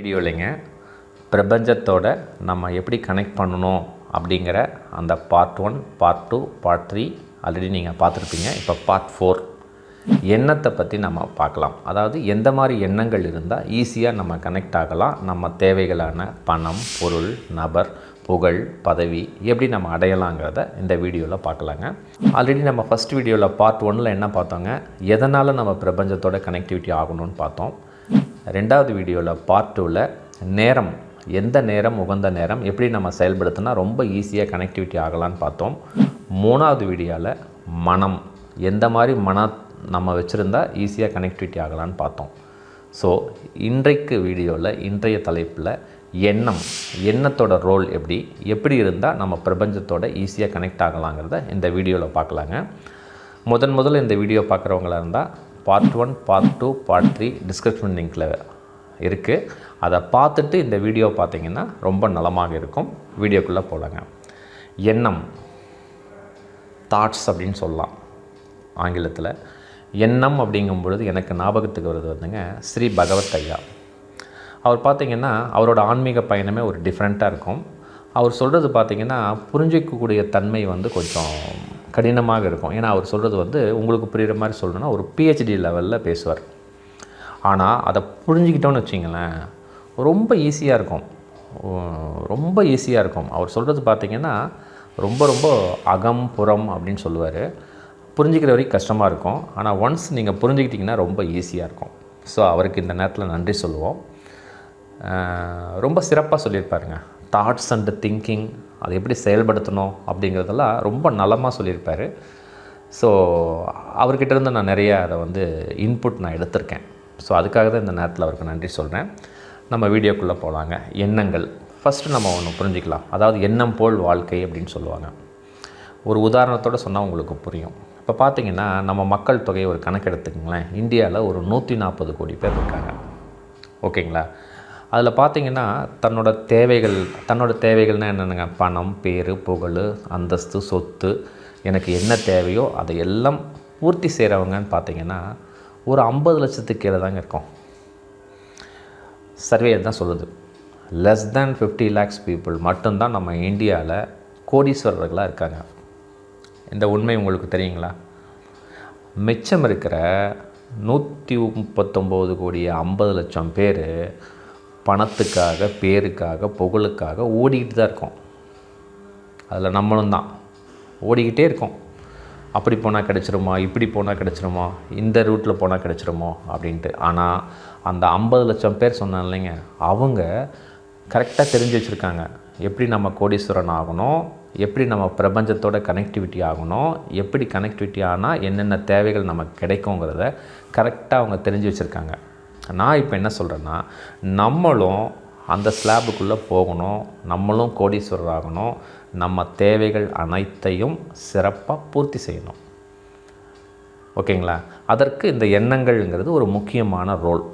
வீடியோலைங்க பிரபஞ்சத்தோட நம்ம எப்படி கனெக்ட் பண்ணணும் அப்படிங்கிற அந்த பார்ட் 1, பார்ட் 2, பார்ட் 3 ஆல்ரெடி நீங்கள் பார்த்துருப்பீங்க. இப்போ பார்ட் 4 எண்ணத்தை பற்றி நம்ம பார்க்கலாம். அதாவது எந்த மாதிரி எண்ணங்கள் இருந்தால் ஈஸியாக நம்ம கனெக்ட் ஆகலாம், நம்ம தேவைகளான பணம், பொருள், நபர், புகழ், பதவி எப்படி நம்ம அடையலாங்கிறத இந்த வீடியோவில் பார்க்கலாங்க. ஆல்ரெடி நம்ம ஃபஸ்ட் வீடியோவில் பார்ட் 1ல் என்ன பார்த்தோங்க, எதனால் நம்ம பிரபஞ்சத்தோட கனெக்டிவிட்டி ஆகணும்னு பார்த்தோம். ரெண்டாவது வீடியோவில் பார்ட் 2ல் நேரம், எந்த நேரம் உகந்த நேரம் எப்படி நம்ம செயல்படுத்தினா ரொம்ப ஈஸியாக கனெக்டிவிட்டி ஆகலான்னு பார்த்தோம். மூணாவது வீடியோவில் மனம், எந்த மாதிரி நம்ம வச்சுருந்தா ஈஸியாக கனெக்டிவிட்டி ஆகலான்னு பார்த்தோம். ஸோ இன்றைக்கு வீடியோவில் இன்றைய தலைப்பில் எண்ணத்தோட ரோல் எப்படி இருந்தால் நம்ம பிரபஞ்சத்தோட ஈஸியாக கனெக்ட் ஆகலாங்கிறத இந்த வீடியோவில் பார்க்கலாங்க. முதல்ல இந்த வீடியோ பார்க்குறவங்களா இருந்தால் பார்ட் 1, பார்ட் 2, பார்ட் 3 டிஸ்கிரிப்ஷன் லிங்கில் இருக்குது. அதை பார்த்துட்டு இந்த வீடியோ பார்த்தீங்கன்னா ரொம்ப நலமாக இருக்கும். வீடியோக்குள்ளே போகலாங்க. எண்ணம், தாட்ஸ் அப்படின்னு சொல்லலாம் ஆங்கிலத்தில். எண்ணம் அப்படிங்கும் பொழுது எனக்கு ஞாபகத்துக்கு வருது வந்துங்க ஸ்ரீ பகவத் ஐயா. அவர் பார்த்திங்கன்னா அவரோட ஆன்மீக பயணமே ஒரு டிஃப்ரெண்ட்டாக இருக்கும். அவர் சொல்கிறது பார்த்திங்கன்னா புரிஞ்சிக்கக்கூடிய தன்மை வந்து கொஞ்சம் கடினமாக இருக்கும். ஏன்னா அவர் சொல்கிறது உங்களுக்கு புரிகிற மாதிரி சொல்லணுன்னா ஒரு PhD லெவலில் பேசுவார். ஆனால் அதை புரிஞ்சுக்கிட்டோன்னு வச்சிங்களேன் ரொம்ப ஈஸியாக இருக்கும். அவர் சொல்கிறது பார்த்திங்கன்னா ரொம்ப அகம் புறம் அப்படின்னு சொல்லுவார். புரிஞ்சிக்கிற வரைக்கும் கஷ்டமாக இருக்கும். ஆனால் ஒன்ஸ் நீங்கள் புரிஞ்சுக்கிட்டிங்கன்னா ரொம்ப ஈஸியாக இருக்கும். ஸோ அவருக்கு இந்த நேரத்தில் நன்றி சொல்லுவோம். ரொம்ப சிறப்பாக சொல்லியிருப்பாருங்க. தாட்ஸ் அண்ட் திங்கிங் அதை எப்படி செயல்படுத்தணும் அப்படிங்கிறதெல்லாம் ரொம்ப நலமாக சொல்லியிருப்பார். ஸோ அவர்கிட்டருந்து நான் நிறைய அதை இன்புட் நான் எடுத்திருக்கேன். ஸோ அதுக்காக தான் இந்த நேரத்தில் அவருக்கு நன்றி சொல்கிறேன். நம்ம வீடியோக்குள்ளே போகலாங்க. எண்ணங்கள் ஃபஸ்ட்டு நம்ம ஒன்று புரிஞ்சிக்கலாம். அதாவது எண்ணம் போல் வாழ்க்கை அப்படின்னு சொல்லுவாங்க. ஒரு உதாரணத்தோடு சொன்னால் உங்களுக்கு புரியும். இப்போ பார்த்திங்கன்னா நம்ம மக்கள் தொகையை ஒரு கணக்கு எடுத்துக்கங்களேன். இந்தியாவில் ஒரு 140 கோடி பேர் இருக்காங்க. ஓகேங்களா? அதில் பார்த்திங்கன்னா தன்னோட தேவைகள்னால் என்னென்னங்க, பணம், பேர், புகழ், அந்தஸ்து, சொத்து, எனக்கு என்ன தேவையோ அதை எல்லாம் பூர்த்தி செய்கிறவங்கன்னு பார்த்திங்கன்னா ஒரு 50 லட்சத்துக்கு கீழே தாங்க இருக்கும். சர்வே தான் சொல்லுது. லெஸ் தேன் 50 lakhs பீப்புள் மட்டும்தான் நம்ம இந்தியாவில் கோடீஸ்வரர்களாக இருக்காங்க. இந்த உண்மை உங்களுக்கு தெரியுங்களா? மிச்சம் இருக்கிற 139 கோடி 50 லட்சம் பேர் பணத்துக்காக, பேருக்காக, புகழுக்காக ஓடிக்கிட்டு தான் இருக்கோம். அதில் நம்மளும் தான் ஓடிக்கிட்டே இருக்கோம். அப்படி போனால் கிடச்சிருமா, இப்படி போனால் கிடச்சிருமா, இந்த ரூட்டில் போனால் கிடச்சிருமோ அப்படின்ட்டு. ஆனால் அந்த 50 லட்சம் பேர் சொன்னேன் இல்லைங்க, அவங்க கரெக்டாக தெரிஞ்சு வச்சுருக்காங்க எப்படி நம்ம கோடீஸ்வரன் ஆகணும், எப்படி நம்ம பிரபஞ்சத்தோட கனெக்டிவிட்டி ஆகணும், எப்படி கனெக்டிவிட்டி ஆனால் என்னென்ன தேவைகள் நமக்கு கிடைக்குங்கிறத கரெக்டாக அவங்க தெரிஞ்சு வச்சுருக்காங்க. நான் இப்போ என்ன சொல்கிறேன்னா, நம்மளும் அந்த ஸ்லாபுக்குள்ளே போகணும், நம்மளும் கோடீஸ்வரர் ஆகணும், நம்ம தேவைகள் அனைத்தையும் சிறப்பாக பூர்த்தி செய்யணும். ஓகேங்களா? அதற்கு இந்த எண்ணங்கள்ங்கிறது ஒரு முக்கியமான ரோல்.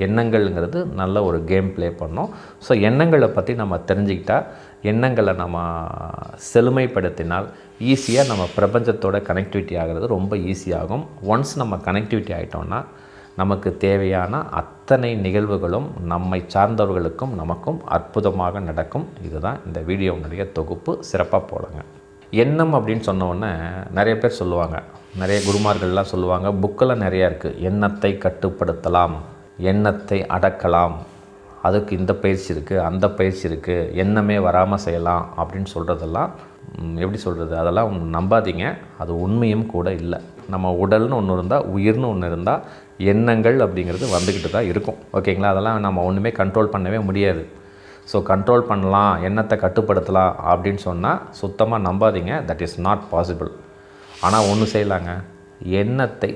எண்ணங்கள்ங்கிறது நல்ல ஒரு கேம் ப்ளே பண்ணோம். ஸோ எண்ணங்களை பற்றி நம்ம தெரிஞ்சுக்கிட்டால், எண்ணங்களை நம்ம செழுமைப்படுத்தினால் ஈஸியாக நம்ம பிரபஞ்சத்தோட கனெக்டிவிட்டி ஆகிறது ரொம்ப ஈஸியாகும். ஒன்ஸ் நம்ம கனெக்டிவிட்டி ஆகிட்டோன்னா நமக்கு தேவையான அத்தனை நிகழ்வுகளும் நம்மை சார்ந்தவர்களுக்கும் நமக்கும் அற்புதமாக நடக்கும். இதுதான் இந்த வீடியோனுடைய தொகுப்பு. சிறப்பாக போடுங்க. எண்ணம் அப்படின்னு சொன்னோடனே நிறைய பேர் சொல்லுவாங்க, நிறைய குருமார்கள்லாம் சொல்லுவாங்க, புக்கெல்லாம் நிறையா இருக்குது. எண்ணத்தை கட்டுப்படுத்தலாம், எண்ணத்தை அடக்கலாம், அதுக்கு இந்த பயிற்சி இருக்குது, அந்த பயிற்சி இருக்குது, எண்ணமே வராமல் செய்யலாம் அப்படின்னு சொல்கிறதெல்லாம் எப்படி சொல்கிறது, அதெல்லாம் நம்பாதீங்க. அது உண்மையும் கூட இல்லை. நம்ம உடல்னு ஒன்று இருந்தால், உயிர்னு ஒன்று இருந்தால், எண்ணங்கள் அப்படிங்கிறது வந்துக்கிட்டு தான் இருக்கும். ஓகேங்களா? அதெல்லாம் நம்ம ஒன்றுமே கண்ட்ரோல் பண்ணவே முடியாது. ஸோ கண்ட்ரோல் பண்ணலாம், எண்ணத்தை கட்டுப்படுத்தலாம் அப்படின்னு சொன்னால் சுத்தமாக நம்பாதீங்க. That is not possible. ஆனால் ஒன்று செய்யலாங்க, எண்ணத்தை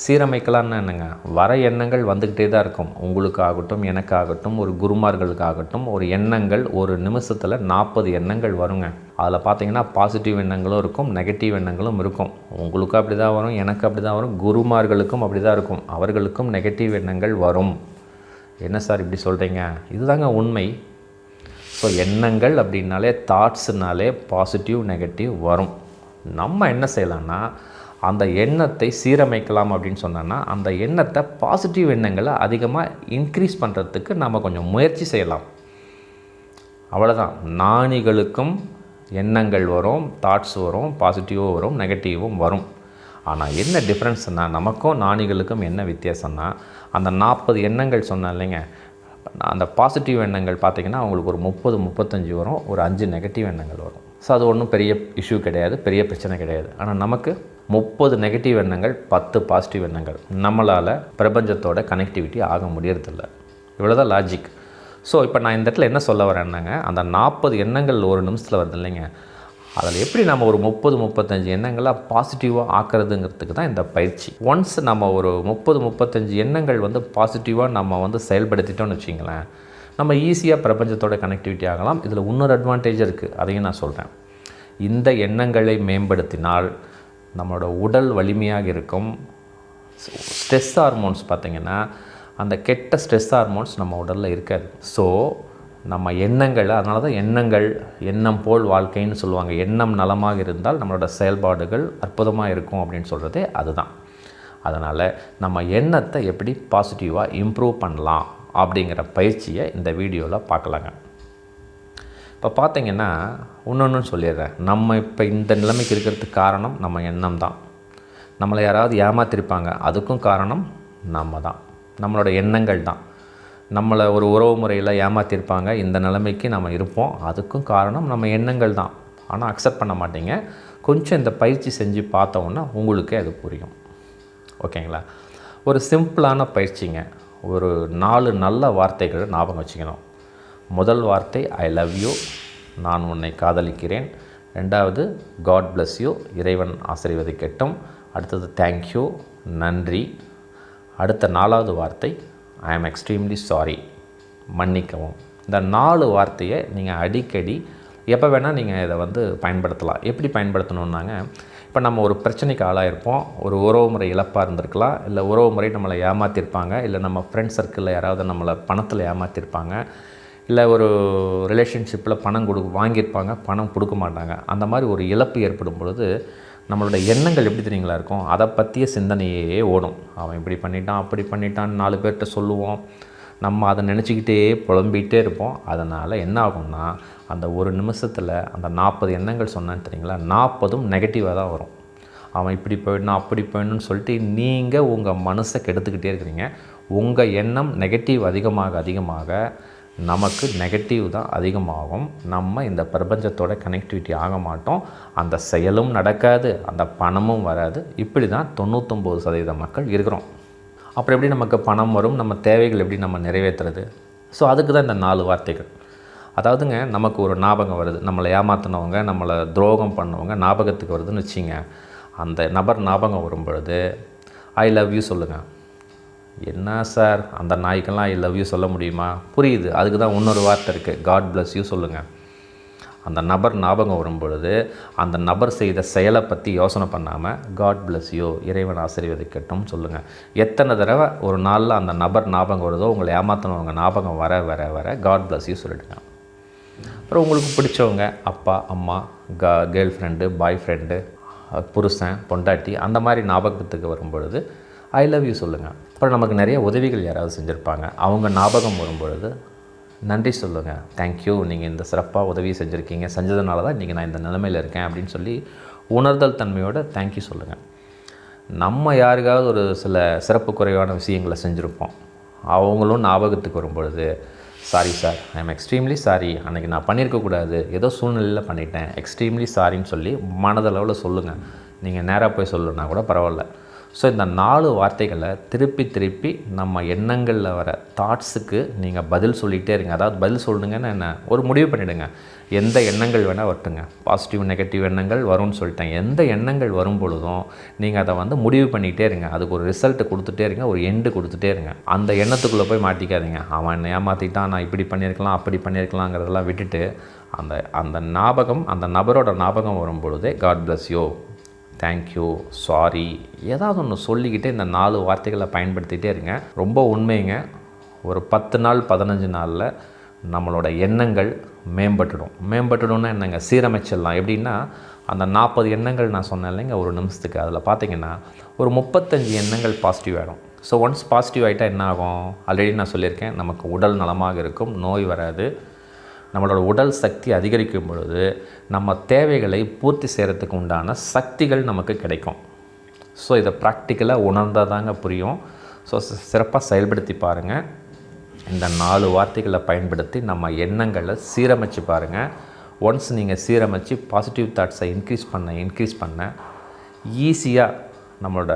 சீரமைக்கலாம்னு என்னங்க, வர எண்ணங்கள் வந்துக்கிட்டே தான் இருக்கும். உங்களுக்காகட்டும், எனக்காகட்டும், ஒரு குருமார்களுக்காகட்டும், ஒரு எண்ணங்கள் ஒரு நிமிஷத்தில் 40 எண்ணங்கள் வருங்க. அதில் பார்த்திங்கன்னா பாசிட்டிவ் எண்ணங்களும் இருக்கும், நெகட்டிவ் எண்ணங்களும் இருக்கும். உங்களுக்கும் அப்படி தான் வரும், எனக்கு அப்படி தான் வரும், குருமார்களுக்கும் அப்படி தான் இருக்கும். அவர்களுக்கும் நெகட்டிவ் எண்ணங்கள் வரும். என்ன சார் இப்படி சொல்கிறீங்க? இதுதாங்க உண்மை. ஸோ எண்ணங்கள் அப்படின்னாலே, தாட்ஸுனாலே பாசிட்டிவ் நெகட்டிவ் வரும். நம்ம என்ன செய்யலாம்னா அந்த எண்ணத்தை சீரமைக்கலாம் அப்படின்னு சொன்னோன்னா அந்த எண்ணத்தை பாசிட்டிவ் எண்ணங்களை அதிகமாக இன்க்ரீஸ் பண்ணுறதுக்கு நம்ம கொஞ்சம் முயற்சி செய்யலாம். அவ்வளோதான். ஞானிகளுக்கும் எண்ணங்கள் வரும், தாட்ஸ் வரும், பாசிட்டிவும் வரும், நெகட்டிவும் வரும். ஆனால் என்ன டிஃப்ரென்ஸ்னால் நமக்கும் ஞானிகளுக்கும் என்ன வித்தியாசம்னா அந்த 40 எண்ணங்கள் சொன்னேன் இல்லைங்க, அந்த பாசிட்டிவ் எண்ணங்கள் பார்த்திங்கன்னா அவங்களுக்கு ஒரு 30-35 வரும், ஒரு 5 நெகட்டிவ் எண்ணங்கள் வரும். ஸோ அது ஒன்றும் பெரிய இஷ்யூ கிடையாது, பெரிய பிரச்சனை கிடையாது. ஆனால் நமக்கு 30 நெகட்டிவ் எண்ணங்கள், 10 பாசிட்டிவ் எண்ணங்கள். நம்மளால் பிரபஞ்சத்தோட கனெக்டிவிட்டி ஆக முடியறதில்ல. இவ்வளோதான் லாஜிக். ஸோ இப்போ நான் இந்த இடத்துல என்ன சொல்ல வரேன்னாங்க, அந்த 40 எண்ணங்கள் ஒரு நிமிஷத்தில் வருது இல்லைங்க, அதில் எப்படி நம்ம ஒரு 30-35 எண்ணங்களாக பாசிட்டிவாக ஆக்கிறதுங்கிறதுக்கு தான் இந்த பயிற்சி. ஒன்ஸ் நம்ம ஒரு 30-35 எண்ணங்கள் பாசிட்டிவாக நம்ம செயல்படுத்திட்டோம்னு வச்சிங்களேன், நம்ம ஈஸியாக பிரபஞ்சத்தோட கனெக்டிவிட்டி ஆகலாம். இதில் இன்னொரு அட்வான்டேஜ் இருக்குது, அதையும் நான் சொல்கிறேன். இந்த எண்ணங்களை மேம்படுத்தினால் நம்மளோட உடல் வலிமையாக இருக்கும். ஸ்ட்ரெஸ் ஹார்மோன்ஸ் பார்த்திங்கன்னா அந்த கெட்ட ஸ்ட்ரெஸ் ஹார்மோன்ஸ் நம்ம உடலில் இருக்காது. ஸோ நம்ம எண்ணங்களை, அதனால தான் எண்ணம் போல் வாழ்க்கைன்னு சொல்லுவாங்க. எண்ணம் நலமாக இருந்தால் நம்மளோட செயல்பாடுகள் அற்புதமாக இருக்கும் அப்படின்னு சொல்கிறதே அதுதான். அதனால் நம்ம எண்ணத்தை எப்படி பாசிட்டிவாக இம்ப்ரூவ் பண்ணலாம் அப்படிங்கிற பயிற்சியை இந்த வீடியோவில் பார்க்கலாங்க. இப்போ பார்த்திங்கன்னா இன்னொன்று சொல்லிடுறேன். நம்ம இப்போ இந்த நிலைமைக்கு இருக்கிறதுக்கு காரணம் நம்ம எண்ணம் தான். நம்மளை யாராவது ஏமாத்திருப்பாங்க, அதுக்கும் காரணம் நம்ம தான், நம்மளோட எண்ணங்கள் தான். நம்மளை ஒரு உறவு முறையில் ஏமாற்றிருப்பாங்க, இந்த நிலைமைக்கு நம்ம இருப்போம், அதுக்கும் காரணம் நம்ம எண்ணங்கள் தான். ஆனால் அக்செப்ட் பண்ண மாட்டீங்க. கொஞ்சம் இந்த பயிற்சி செஞ்சு பார்த்தோன்னா உங்களுக்கே அது புரியும். ஓகேங்களா? ஒரு சிம்பிளான பயிற்சிங்க. ஒரு 4 நல்ல வார்த்தைகளை ஞாபகம் வச்சுக்கணும். முதல் வார்த்தை ஐ லவ் யூ, நான் உன்னை காதலிக்கிறேன். ரெண்டாவது காட் பிளஸ் யூ, இறைவன் ஆசீர்வதிக்கட்டும். அடுத்தது தேங்க்யூ, நன்றி. அடுத்த 4வது வார்த்தை ஐ ஆம் எக்ஸ்ட்ரீம்லி சாரி, மன்னிக்கவும். இந்த 4 வார்த்தையை நீங்கள் அடிக்கடி எப்போ வேணால் நீங்கள் இதை பயன்படுத்தலாம். எப்படி பயன்படுத்தணுன்னாங்க, இப்போ நம்ம ஒரு பிரச்சனைக்கு ஆளாயிருப்போம், ஒரு உறவு முறை இழப்பாக இருந்திருக்கலாம், இல்லை உறவு முறை நம்மளை ஏமாற்றிருப்பாங்க, இல்லை நம்ம ஃப்ரெண்ட் சர்க்கிளில் யாராவது நம்மளை பணத்தில் ஏமாற்றிருப்பாங்க, இல்லை ஒரு ரிலேஷன்ஷிப்பில் பணம் வாங்கியிருப்பாங்க, பணம் கொடுக்க மாட்டாங்க. அந்த மாதிரி ஒரு இழப்பு ஏற்படும் பொழுது நம்மளோட எண்ணங்கள் எப்படி தெரியுங்களா இருக்கும், அதை பற்றிய சிந்தனையே ஓடும். அவன் இப்படி பண்ணிட்டான், அப்படி பண்ணிட்டான்னு 4 பேர்கிட்ட சொல்லுவோம். நம்ம அதை நினச்சிக்கிட்டே புலம்பிகிட்டே இருப்போம். அதனால் என்ன ஆகும்னா அந்த ஒரு நிமிஷத்தில் அந்த 40 எண்ணங்கள் சொன்னான்னு தெரியுங்களா, 40ம் நெகட்டிவாக தான் வரும். அவன் இப்படி போயிடணும், அப்படி போயிடணும்னு சொல்லிட்டு நீங்கள் உங்கள் மனசை கெடுத்துக்கிட்டே இருக்கிறீங்க. உங்கள் எண்ணம் நெகட்டிவ் அதிகமாக நமக்கு நெகட்டிவ் தான் அதிகமாகும். நம்ம இந்த பிரபஞ்சத்தோட கனெக்டிவிட்டி ஆக மாட்டோம். அந்த செயலும் நடக்காது, அந்த பணமும் வராது. இப்படி தான் 99% மக்கள் இருக்கிறோம். அப்புறம் எப்படி நமக்கு பணம் வரும், நம்ம தேவைகள் எப்படி நம்ம நிறைவேற்றுறது? ஸோ அதுக்கு தான் இந்த 4 வார்த்தைகள். அதாவதுங்க, நமக்கு ஒரு ஞாபகம் வருது, நம்மளை ஏமாற்றினவங்க, நம்மளை துரோகம் பண்ணவங்க ஞாபகத்துக்கு வருதுன்னு வச்சிங்க. அந்த நபர் ஞாபகம் வரும் பொழுது ஐ லவ் யூ சொல்லுங்கள். என்ன சார், அந்த நாய்க்கெல்லாம் ஐ லவ் யூ சொல்ல முடியுமா? புரியுது. அதுக்கு தான் இன்னொரு வார்த்தை இருக்குது, காட் பிளஸ் யூ சொல்லுங்கள். அந்த நபர் ஞாபகம் வரும் பொழுது அந்த நபர் செய்த செயலை பற்றி யோசனை பண்ணாமல் காட் பிளஸ் யூ, இறைவன் ஆசீர்வதிக்கட்டும் சொல்லுங்கள். எத்தனை தடவை ஒரு நாளில் அந்த நபர் ஞாபகம் வருதோ, உங்களை ஏமாற்றினவங்க ஞாபகம் வர காட் பிளஸ் யூ சொல்லிடுங்க. அப்புறம் உங்களுக்கு பிடிச்சவங்க, அப்பா அம்மா, கேர்ள் ஃப்ரெண்டு, பாய் ஃப்ரெண்டு, புருஷன், பொண்டாட்டி, அந்த மாதிரி ஞாபகத்துக்கு வரும் பொழுது ஐ லவ் யூ சொல்லுங்கள். அப்புறம் நமக்கு நிறைய உதவிகள் யாராவது செஞ்சுருப்பாங்க, அவங்க ஞாபகம் வரும் பொழுது நன்றி சொல்லுங்கள். தேங்க்யூ, நீங்கள் இந்த சிறப்பாக உதவி செஞ்சுருக்கீங்க, செஞ்சதுனால தான் இன்றைக்கி நான் இந்த நிலைமையில் இருக்கேன் அப்படின்னு சொல்லி உணர்தல் தன்மையோடு தேங்க்யூ சொல்லுங்கள். நம்ம யாருக்காவது ஒரு சில சிறப்பு குறைவான விஷயங்களை செஞ்சுருப்போம், அவங்களும் ஞாபகத்துக்கு வரும் பொழுது sorry sir, I am extremely sorry, அன்றைக்கி நான் பண்ணியிருக்கக்கூடாது, ஏதோ சூழ்நிலையில் பண்ணிட்டேன், எக்ஸ்ட்ரீம்லி சாரின்னு சொல்லி மனதளவில் சொல்லுங்கள். நீங்கள் நேராக போய் சொல்லுன்னா கூட பரவாயில்ல. ஸோ இந்த 4 வார்த்தைகளை திருப்பி நம்ம எண்ணங்களில் வர தாட்ஸுக்கு நீங்கள் பதில் சொல்லிகிட்டே இருங்க. அதாவது பதில் சொல்லுங்கன்னு என்ன, ஒரு முடிவு பண்ணிவிடுங்க. எந்த எண்ணங்கள் வேணால் வரட்டுங்க, பாசிட்டிவ் நெகட்டிவ் எண்ணங்கள் வரும்னு சொல்லிட்டேன். எந்த எண்ணங்கள் வரும் பொழுதும் நீங்கள் அதை முடிவு பண்ணிகிட்டே இருங்க. அதுக்கு ஒரு ரிசல்ட்டு கொடுத்துட்டே இருங்க, ஒரு எண்டு கொடுத்துட்டே இருங்க. அந்த எண்ணத்துக்குள்ளே போய் மாட்டிக்காதீங்க. அவன் என்னை ஏமாற்றிட்டான், நான் இப்படி பண்ணியிருக்கலாம், அப்படி பண்ணியிருக்கலாங்கிறதெல்லாம் விட்டுட்டு அந்த ஞாபகம், அந்த நபரோட ஞாபகம் வரும் பொழுதே God bless you, thank you, sorry, ஏதாவது ஒன்று சொல்லிக்கிட்டே இந்த 4 வார்த்தைகளை பயன்படுத்திகிட்டே இருங்க. ரொம்ப உண்மைங்க. ஒரு 10 நாள் 15 நாளில் நம்மளோட எண்ணங்கள் மேம்பட்டுடும். மேம்பட்டுடும்னா என்னங்க, சீரமைச்சிடலாம். எப்படின்னா அந்த 40 எண்ணங்கள் நான் சொன்னேன் இல்லைங்க ஒரு நிமிஷத்துக்கு, அதில் பார்த்தீங்கன்னா ஒரு 35 எண்ணங்கள் பாசிட்டிவ் ஆகிடும். ஸோ ஒன்ஸ் பாசிட்டிவ் ஆகிட்டால் என்ன ஆகும்? ஆல்ரெடி நான் சொல்லியிருக்கேன், நமக்கு உடல் நலமாக இருக்கும், நோய் வராது. நம்மளோட உடல் சக்தி அதிகரிக்கும் பொழுது நம்ம தேவைகளை பூர்த்தி செய்கிறதுக்கு உண்டான சக்திகள் நமக்கு கிடைக்கும். ஸோ இதை ப்ராக்டிக்கலாக உணர்ந்தால் தாங்க புரியும். ஸோ சிறப்பாக செயல்படுத்தி பாருங்கள். இந்த 4 வார்த்தைகளை பயன்படுத்தி நம்ம எண்ணங்களை சீரமைச்சு பாருங்கள். ஒன்ஸ் நீங்கள் சீரமைச்சு பாசிட்டிவ் தாட்ஸை இன்க்ரீஸ் பண்ண ஈஸியாக நம்மளோட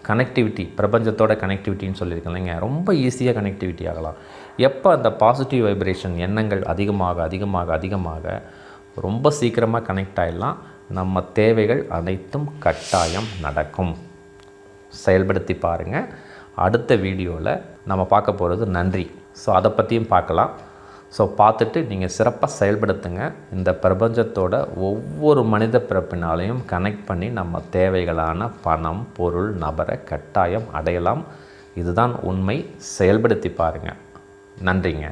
கனெக்டிவிட்டி, பிரபஞ்சத்தோட கனெக்டிவிட்டின்னு சொல்லியிருக்கேன் இல்லைங்க, ரொம்ப ஈஸியாக கனெக்டிவிட்டி ஆகலாம். எப்போ அந்த பாசிட்டிவ் வைப்ரேஷன் எண்ணங்கள் அதிகமாக ரொம்ப சீக்கிரமாக கனெக்ட் ஆகிடலாம். நம்ம தேவைகள் அனைத்தும் கட்டாயம் நடக்கும். செயல்படுத்தி பாருங்கள். அடுத்த வீடியோவில் நம்ம பார்க்க போகிறது நன்றி. ஸோ அதை பற்றியும் பார்க்கலாம். ஸோ பார்த்துட்டு நீங்கள் சிறப்பாக செயல்படுத்துங்க. இந்த பிரபஞ்சத்தோட ஒவ்வொரு மனித பிறப்பினாலையும் கனெக்ட் பண்ணி நம்ம தேவைகளான பணம், பொருள், நபரை கட்டாயம் அடையலாம். இதுதான் உண்மை. செயல்படுத்தி பாருங்கள். நன்றிங்க.